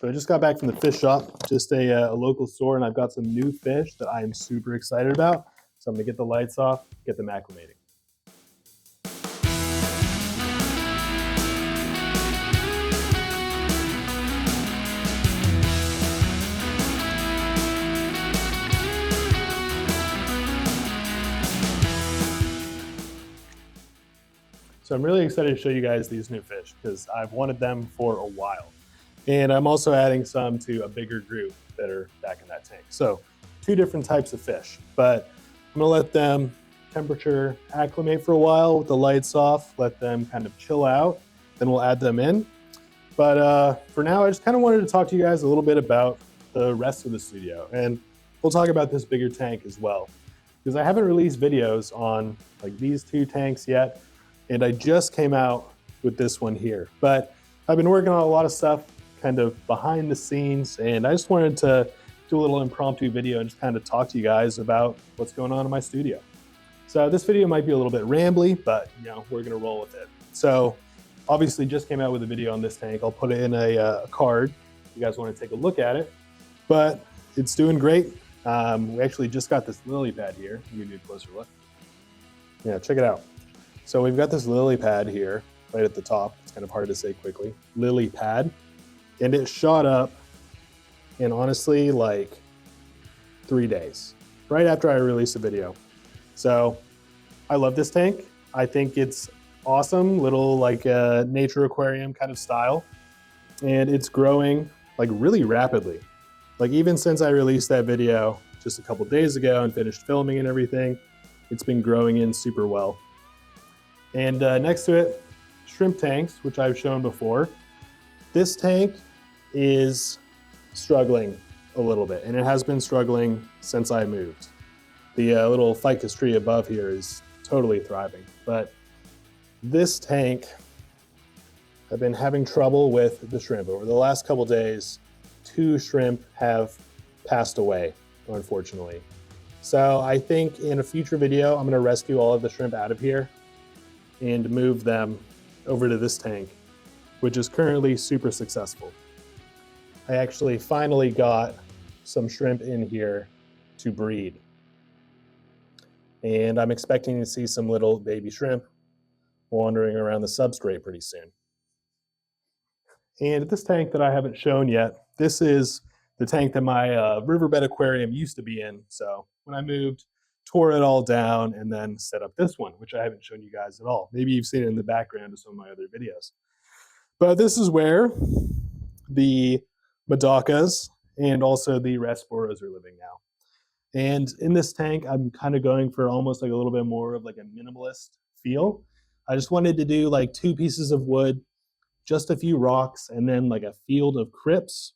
So I just got back from the fish shop, just a local store, and I've got some new fish that I'm super excited about. So I'm gonna get the lights off, get them acclimating. So I'm really excited to show you guys these new fish because I've wanted them for a while. And I'm also adding some to a bigger group that are back in that tank. So 2 different types of fish, but I'm gonna let them temperature acclimate for a while with the lights off, let them kind of chill out, then we'll add them in. But for now, I just kind of wanted to talk to you guys a little bit about the rest of the studio. And we'll talk about this bigger tank as well, because I haven't released videos on like these 2 tanks yet. And I just came out with this one here, but I've been working on a lot of stuff kind of behind the scenes, and I just wanted to do a little impromptu video and just kind of talk to you guys about what's going on in my studio. So this video might be a little bit rambly, but you know, we're gonna roll with it. So obviously just came out with a video on this tank. I'll put it in a card if you guys wanna take a look at it, but it's doing great. We actually just got this lily pad here. I'll give you a closer look. Yeah, check it out. So we've got this lily pad here right at the top. It's kind of hard to say quickly, lily pad. And it shot up in honestly like 3 days, right after I released the video. So I love this tank. I think it's awesome, little like nature aquarium kind of style. And it's growing like really rapidly. Like even since I released that video just a couple days ago and finished filming and everything, it's been growing in super well. And next to it, shrimp tanks, which I've shown before. This tank is struggling a little bit, and it has been struggling since I moved. The little ficus tree above here is totally thriving, but this tank, I've been having trouble with the shrimp. Over the last couple days, 2 shrimp have passed away, unfortunately. So I think in a future video, I'm gonna rescue all of the shrimp out of here and move them over to this tank, which is currently super successful. I actually finally got some shrimp in here to breed. And I'm expecting to see some little baby shrimp wandering around the substrate pretty soon. And this tank that I haven't shown yet, this is the tank that my riverbed aquarium used to be in. So when I moved, tore it all down and then set up this one, which I haven't shown you guys at all. Maybe you've seen it in the background of some of my other videos. But this is where the Madocas and also the Rasboras are living now. And in this tank, I'm kind of going for almost like a little bit more of like a minimalist feel. I just wanted to do like 2 pieces of wood, just a few rocks, and then like a field of crypts,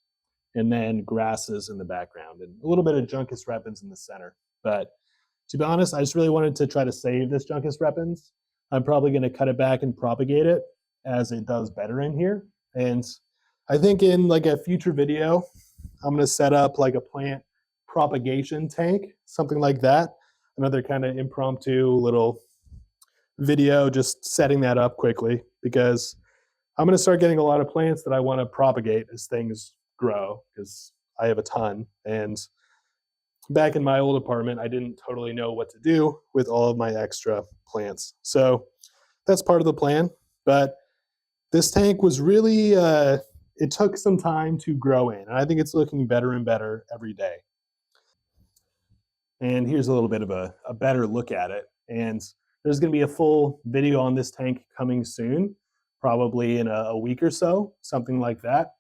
and then grasses in the background, and a little bit of Juncus repens in the center. But to be honest, I just really wanted to try to save this Juncus repens. I'm probably going to cut it back and propagate it as it does better in here. And I think in like a future video, I'm going to set up like a plant propagation tank, something like that. Another kind of impromptu little video, just setting that up quickly, because I'm going to start getting a lot of plants that I want to propagate as things grow, because I have a ton. And back in my old apartment, I didn't totally know what to do with all of my extra plants. So that's part of the plan. But this tank was really, it took some time to grow in. And I think it's looking better and better every day. And here's a little bit of a better look at it. And there's going to be a full video on this tank coming soon, probably in a week or so, something like that.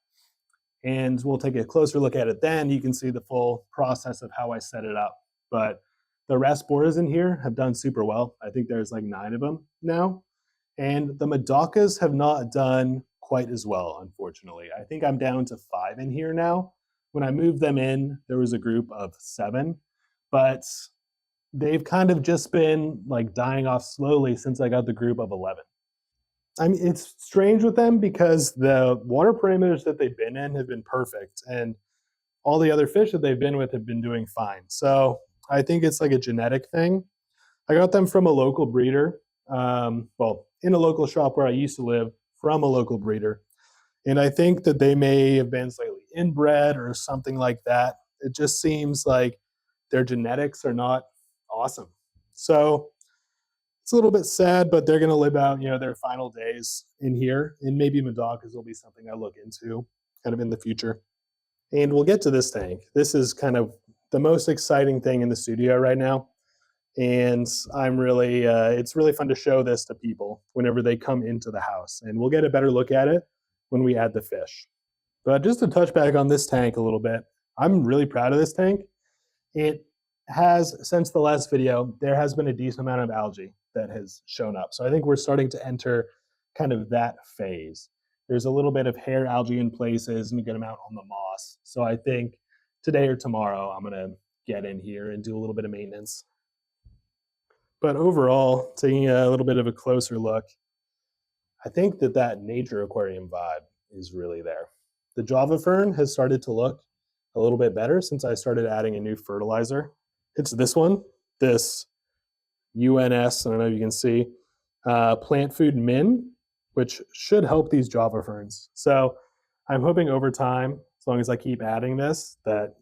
And we'll take a closer look at it then. You can see the full process of how I set it up. But the Rasboras in here have done super well. I think there's like 9 of them now. And the Madocas have not done quite as well, unfortunately. I think I'm down to 5 in here now. When I moved them in, there was a group of 7, but they've kind of just been like dying off slowly since I got the group of 11. I mean, it's strange with them because the water parameters that they've been in have been perfect, and all the other fish that they've been with have been doing fine. So I think it's like a genetic thing. I got them from a local breeder, well, in a local shop where I used to live, from a local breeder. And I think that they may have been slightly inbred or something like that. It just seems like their genetics are not awesome. So it's a little bit sad, but they're going to live out, their final days in here. And maybe Madocas will be something I look into kind of in the future. And we'll get to this tank. This is kind of the most exciting thing in the studio right now. And I'm really, it's really fun to show this to people whenever they come into the house. And we'll get a better look at it when we add the fish. But just to touch back on this tank a little bit, I'm really proud of this tank. It has, since the last video, there has been a decent amount of algae that has shown up. So I think we're starting to enter kind of that phase. There's a little bit of hair algae in places and a good amount on the moss. So I think today or tomorrow, I'm gonna get in here and do a little bit of maintenance. But overall, taking a little bit of a closer look, I think that nature aquarium vibe is really there. The Java fern has started to look a little bit better since I started adding a new fertilizer. It's this one, this UNS, I don't know if you can see, plant food min, which should help these Java ferns. So I'm hoping over time, as long as I keep adding this, that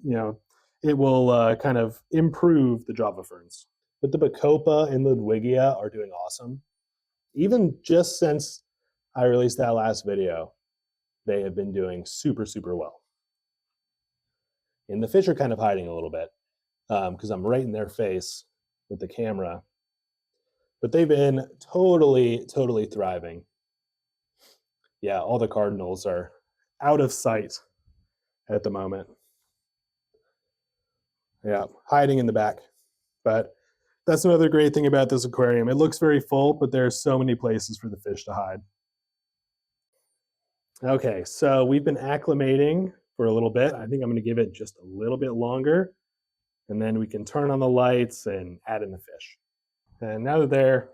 it will kind of improve the Java ferns. But the Bacopa and Ludwigia are doing awesome. Even just since I released that last video, they have been doing super, super well. And the fish are kind of hiding a little bit because I'm right in their face with the camera. But they've been totally, totally thriving. Yeah, all the cardinals are out of sight at the moment. Yeah, hiding in the back. But that's another great thing about this aquarium. It looks very full, but there are so many places for the fish to hide. Okay, so we've been acclimating for a little bit. I think I'm going to give it just a little bit longer, and then we can turn on the lights and add in the fish. And now that they're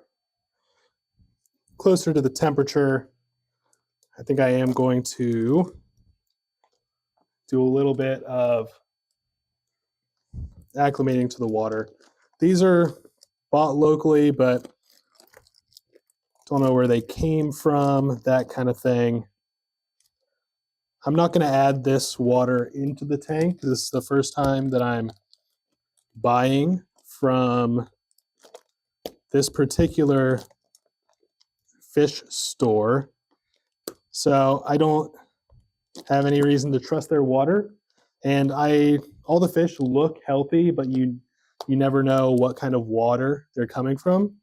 closer to the temperature, I think I am going to do a little bit of acclimating to the water. These are bought locally, but don't know where they came from, that kind of thing. I'm not going to add this water into the tank. This is the first time that I'm buying from this particular fish store. So I don't have any reason to trust their water. And all the fish look healthy, but you never know what kind of water they're coming from.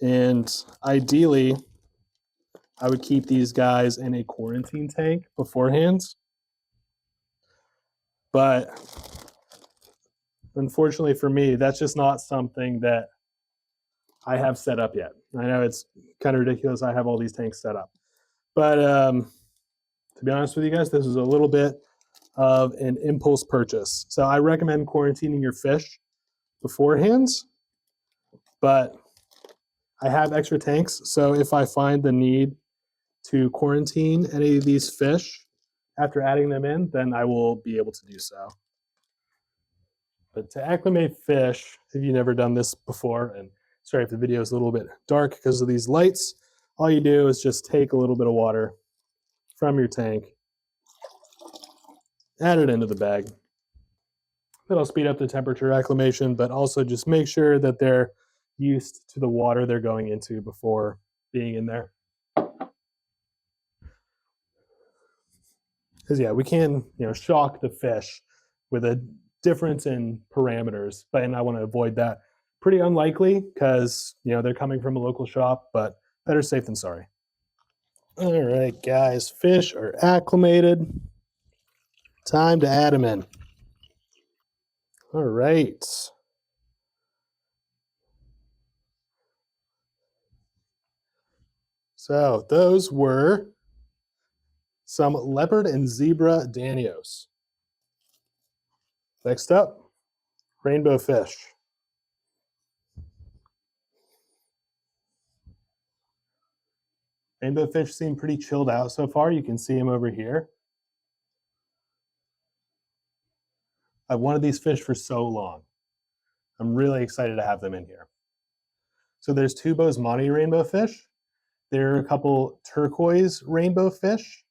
And ideally, I would keep these guys in a quarantine tank beforehand. But unfortunately for me, that's just not something that I have set up yet. I know it's kind of ridiculous I have all these tanks set up. But to be honest with you guys, this is a little bit of an impulse purchase. So I recommend quarantining your fish beforehand, but I have extra tanks. So if I find the need to quarantine any of these fish after adding them in, then I will be able to do so. But to acclimate fish, if you've never done this before, and sorry if the video is a little bit dark because of these lights, all you do is just take a little bit of water from your tank, add it into the bag. That'll speed up the temperature acclimation, but also just make sure that they're used to the water they're going into before being in there. Because yeah, we can shock the fish with a difference in parameters, and I want to avoid that. Pretty unlikely because they're coming from a local shop, but better safe than sorry. All right, guys, fish are acclimated. Time to add them in. All right. So those were some leopard and zebra danios. Next up, rainbow fish. Rainbow fish seem pretty chilled out so far. You can see them over here. I've wanted these fish for so long. I'm really excited to have them in here. So there's two Bosemani rainbow fish. There are a couple turquoise rainbow fish.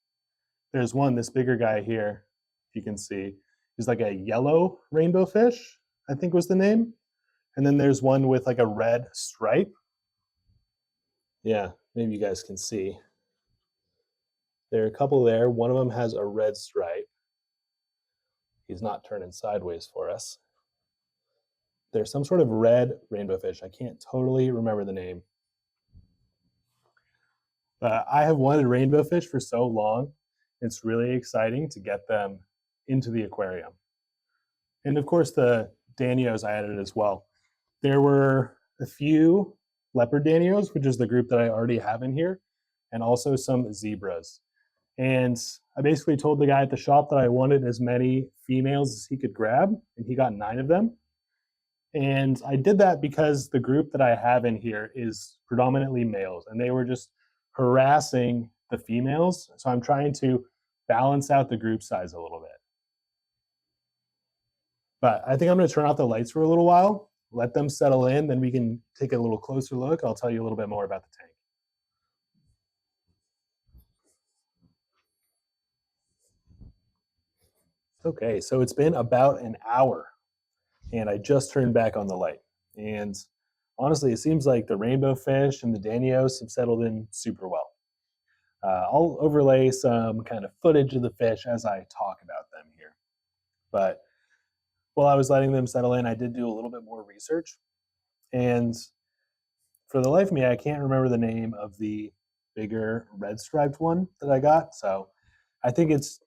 There's one, this bigger guy here. you can see, is like a yellow rainbow fish, I think was the name. And then there's one with like a red stripe. Yeah, maybe you guys can see. There are a couple there. One of them has a red stripe. He's not turning sideways for us. There's some sort of red rainbow fish. I can't totally remember the name. I have wanted rainbow fish for so long. It's really exciting to get them into the aquarium. And of course, the danios I added as well. There were a few leopard danios, which is the group that I already have in here, and also some zebras. And I basically told the guy at the shop that I wanted as many females as he could grab, and he got 9 of them. And I did that because the group that I have in here is predominantly males, and they were just harassing the females. So I'm trying to balance out the group size a little bit. But I think I'm going to turn off the lights for a little while, let them settle in, then we can take a little closer look. I'll tell you a little bit more about the tank. Okay, so it's been about an hour, and I just turned back on the light. And honestly, it seems like the rainbow fish and the danios have settled in super well. I'll overlay some kind of footage of the fish as I talk about them here. But while I was letting them settle in, I did do a little bit more research. And for the life of me, I can't remember the name of the bigger red striped one that I got. So I think it's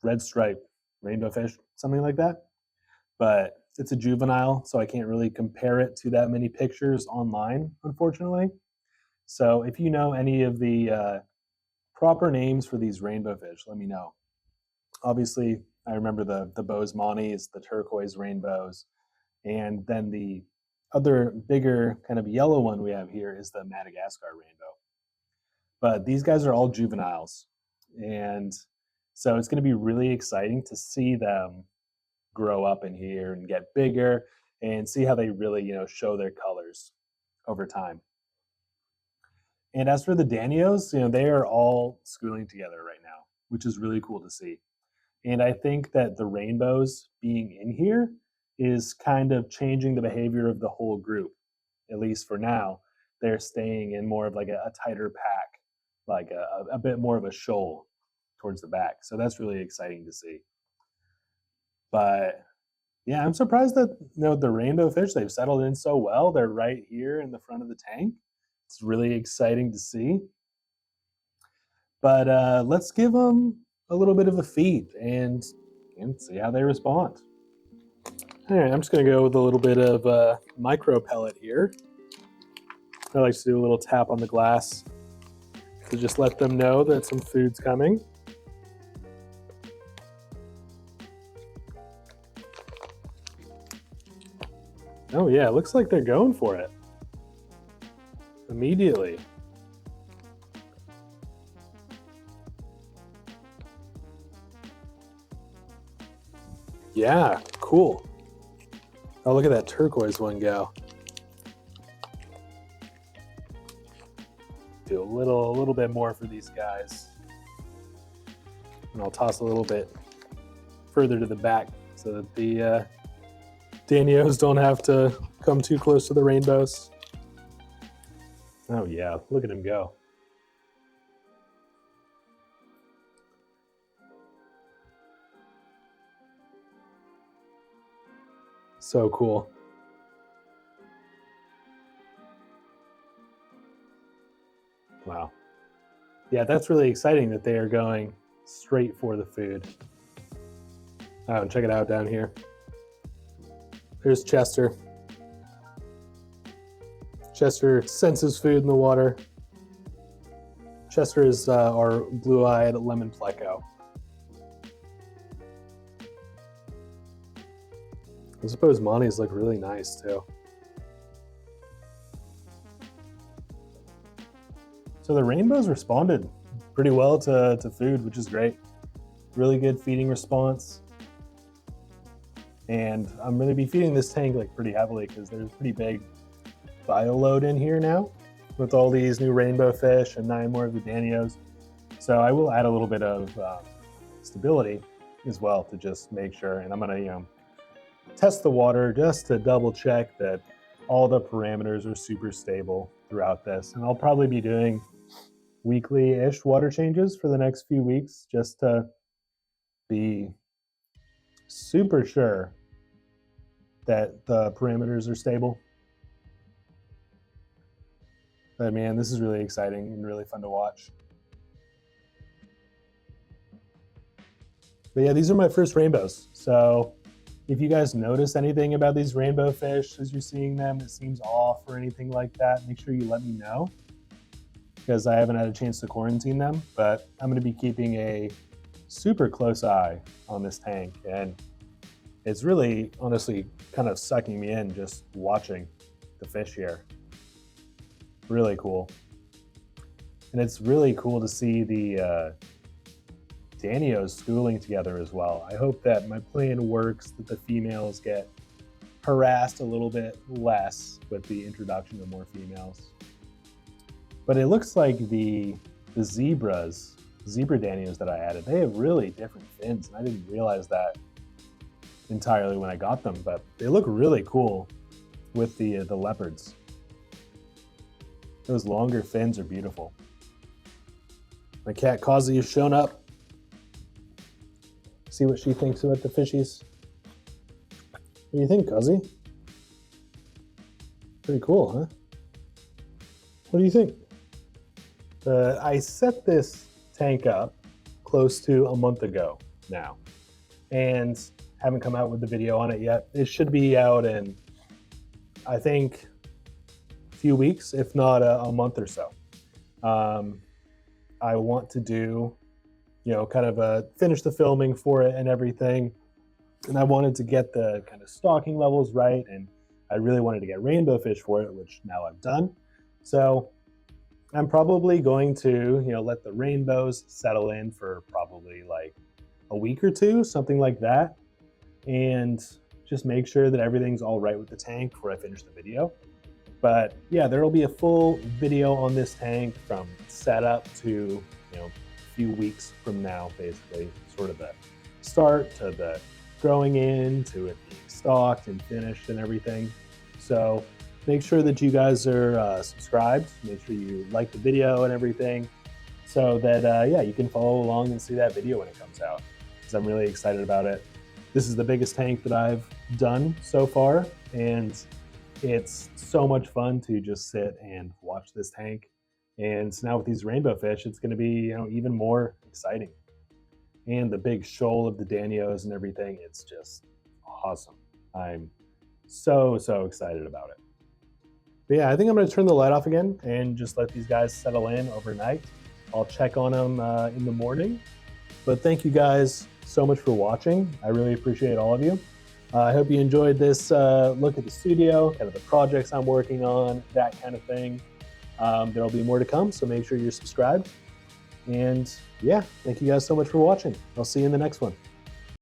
red striped rainbow fish, something like that. But it's a juvenile, so I can't really compare it to that many pictures online, unfortunately. So if you know any of the proper names for these rainbow fish, let me know. Obviously, I remember the boesemani's, the turquoise rainbows, and then the other bigger kind of yellow one we have here is the Madagascar rainbow. But these guys are all juveniles, and so it's going to be really exciting to see them grow up in here and get bigger and see how they really, show their colors over time. And as for the danios, they are all schooling together right now, which is really cool to see. And I think that the rainbows being in here is kind of changing the behavior of the whole group, at least for now. They're staying in more of like a tighter pack, like a bit more of a shoal towards the back. So that's really exciting to see. But yeah, I'm surprised that the rainbow fish, they've settled in so well. They're right here in the front of the tank. It's really exciting to see. But let's give them a little bit of a feed and see how they respond. All right, I'm just going to go with a little bit of micro pellet here. I like to do a little tap on the glass to just let them know that some food's coming. Oh yeah, it looks like they're going for it immediately. Yeah, cool. Oh, look at that turquoise one go. Do a little bit more for these guys. And I'll toss a little bit further to the back so that the danios don't have to come too close to the rainbows. Oh yeah, look at him go. So cool. Wow. Yeah, that's really exciting that they are going straight for the food. Oh, and check it out down here. There's Chester. Chester senses food in the water. Chester is our blue-eyed lemon pleco. I suppose Monties look really nice too. So the rainbows responded pretty well to food, which is great. Really good feeding response. And I'm going to be feeding this tank pretty heavily because there's a pretty big bio load in here now with all these new rainbow fish and 9 more of the danios. So I will add a little bit of stability as well to just make sure. And I'm gonna, test the water just to double check that all the parameters are super stable throughout this. And I'll probably be doing weekly-ish water changes for the next few weeks just to be super sure that the parameters are stable. But man, this is really exciting and really fun to watch. But yeah, these are my first rainbows. So if you guys notice anything about these rainbow fish as you're seeing them, it seems off or anything like that, make sure you let me know, because I haven't had a chance to quarantine them. But I'm going to be keeping a super close eye on this tank, and it's really honestly kind of sucking me in just watching the fish here. Really cool. And it's really cool to see the danios schooling together as well. I hope that my plan works, that the females get harassed a little bit less with the introduction of more females. But it looks like the zebra danios that I added, they have really different fins, and I didn't realize that entirely when I got them, but they look really cool with the leopards. Those longer fins are beautiful. My cat Kazi has shown up. See what she thinks about the fishies. What do you think, Kazi? Pretty cool, huh? What do you think? I set this tank up close to a month ago now, and haven't come out with the video on it yet. It should be out in, I think, a few weeks, if not a month or so. I want to do, kind of finish the filming for it and everything. And I wanted to get the kind of stocking levels right, and I really wanted to get rainbow fish for it, which now I've done. So I'm probably going to, let the rainbows settle in for probably like a week or two, something like that, and just make sure that everything's all right with the tank before I finish the video. But yeah, there will be a full video on this tank from setup to, a few weeks from now, basically, sort of the start to the growing in to it being stocked and finished and everything. So make sure that you guys are subscribed. Make sure you like the video and everything, so that you can follow along and see that video when it comes out, because I'm really excited about it. This is the biggest tank that I've done so far, and it's so much fun to just sit and watch this tank. And now with these rainbow fish, it's going to be even more exciting. And the big shoal of the danios and everything, it's just awesome. I'm so excited about it. But yeah, I think I'm going to turn the light off again and just let these guys settle in overnight. I'll check on them in the morning. But thank you guys so much for watching. I really appreciate all of you. I hope you enjoyed this look at the studio, kind of the projects I'm working on, that kind of thing. There'll be more to come, so make sure you're subscribed. And yeah, thank you guys so much for watching. I'll see you in the next one.